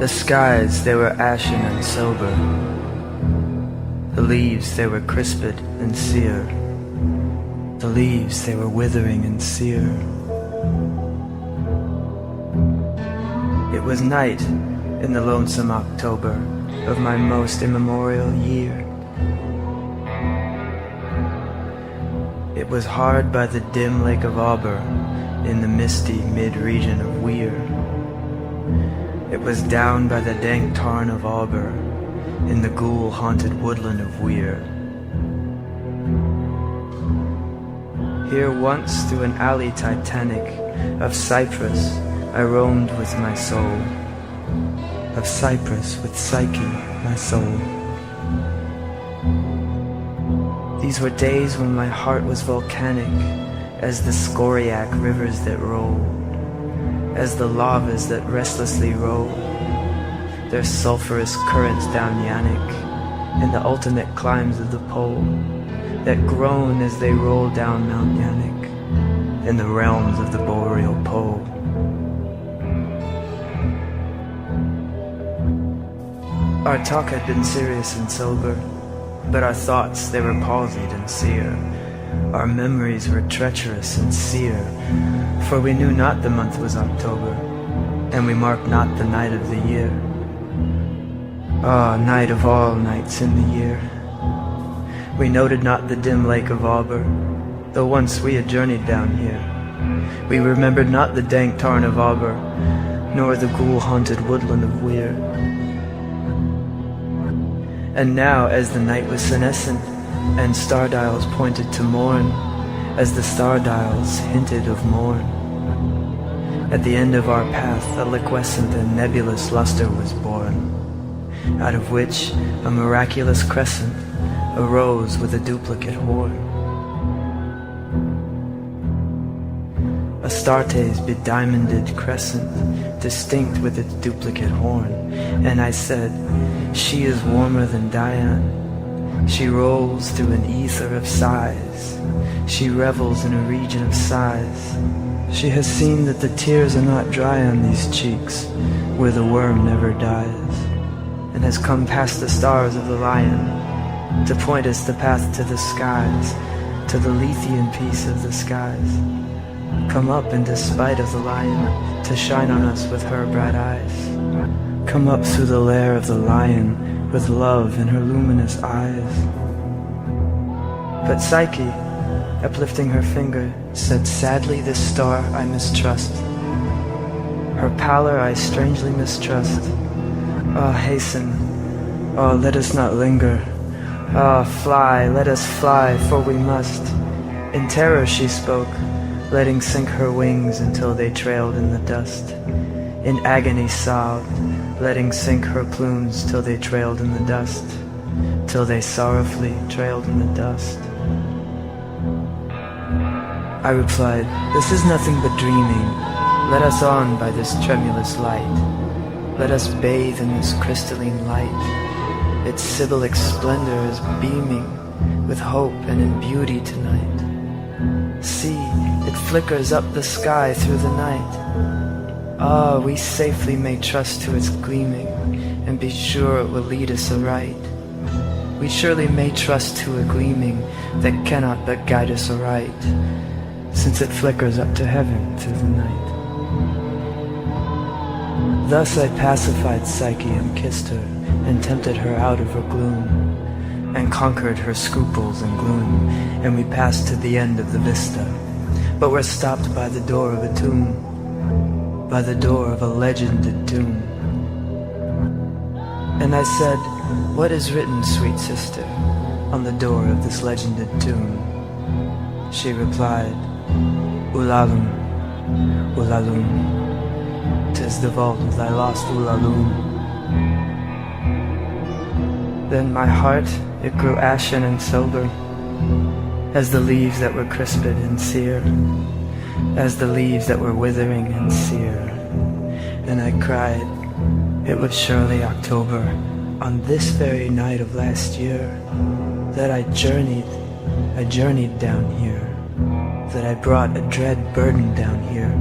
The skies, they were ashen and sober. The leaves, they were crisped and sere. The leaves, they were withering and sere. It was night in the lonesome October of my most immemorial year. It was hard by the dim lake of Auber in the misty mid-region of Weir. It was down by the dank tarn of Auber in the ghoul-haunted woodland of Weir. Here once through an alley titanic of cypress I roamed with my soul, of cypress with Psyche, my soul. These were days when my heart was volcanic as the scoriac rivers that roll, as the lavas that restlessly roll their sulphurous currents down Yanik in the ultimate climbs of the pole, that groan as they roll down Mount Yanik in the realms of the boreal pole. Our talk had been serious and sober, but our thoughts, they were palsied and sere. Our memories were treacherous and sere, for we knew not the month was October, and we marked not the night of the year. Ah, night of all nights in the year. We noted not the dim lake of Auber, though once we had journeyed down here. We remembered not the dank tarn of Auber, nor the ghoul-haunted woodland of Weir. And now, as the night was senescent, and star dials pointed to morn, as the star dials hinted of morn, at the end of our path a liquescent and nebulous luster was born, out of which a miraculous crescent arose with a duplicate horn. Astarte's bediamonded crescent, distinct with its duplicate horn, and I said, she is warmer than Dian. She rolls through an ether of sighs. She revels in a region of sighs. She has seen that the tears are not dry on these cheeks, where the worm never dies, and has come past the stars of the lion to point us the path to the skies, to the Lethean peace of the skies. Come up in despite of the lion to shine on us with her bright eyes. Come up through the lair of the lion with love in her luminous eyes. But Psyche, uplifting her finger, said sadly, this star I mistrust. Her pallor I strangely mistrust. Ah, hasten. Ah, let us not linger. Ah, fly, let us fly, for we must. In terror she spoke, letting sink her wings until they trailed in the dust. In agony sobbed, letting sink her plumes till they trailed in the dust, till they sorrowfully trailed in the dust. I replied, this is nothing but dreaming. Let us on by this tremulous light. Let us bathe in this crystalline light. Its Sibylic splendor is beaming with hope and in beauty tonight. See, it flickers up the sky through the night. Ah, we safely may trust to its gleaming, and be sure it will lead us aright. We surely may trust to a gleaming that cannot but guide us aright, since it flickers up to heaven through the night. Thus I pacified Psyche and kissed her, and tempted her out of her gloom, and conquered her scruples and gloom, and we passed to the end of the vista, but were stopped by the door of a tomb, by the door of a legended tomb. And I said, what is written, sweet sister, on the door of this legended tomb? She replied, Ulalum, Ulalum, 'tis the vault of thy lost Ulalum. Then my heart, it grew ashen and sober, as the leaves that were crisped and sere, as the leaves that were withering and sere. And I cried, it was surely October, on this very night of last year, that I journeyed down here, that I brought a dread burden down here,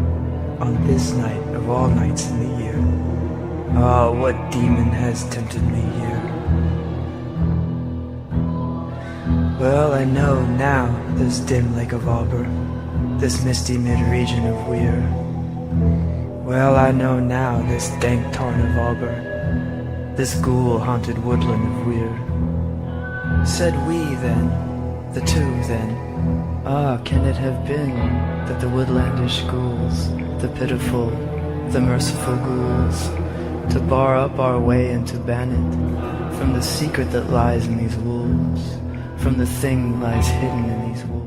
on this night of all nights in the year. Ah, what demon has tempted me here? Well, I know now this dim lake of Auber, this misty mid-region of Weir. Well, I know now this dank tarn of Auber, this ghoul-haunted woodland of Weir. Said we then, the two then, ah, can it have been that the woodlandish ghouls, the pitiful, the merciful ghouls, to bar up our way and to ban it, from the secret that lies in these wolves, from the thing lies hidden in these wolves?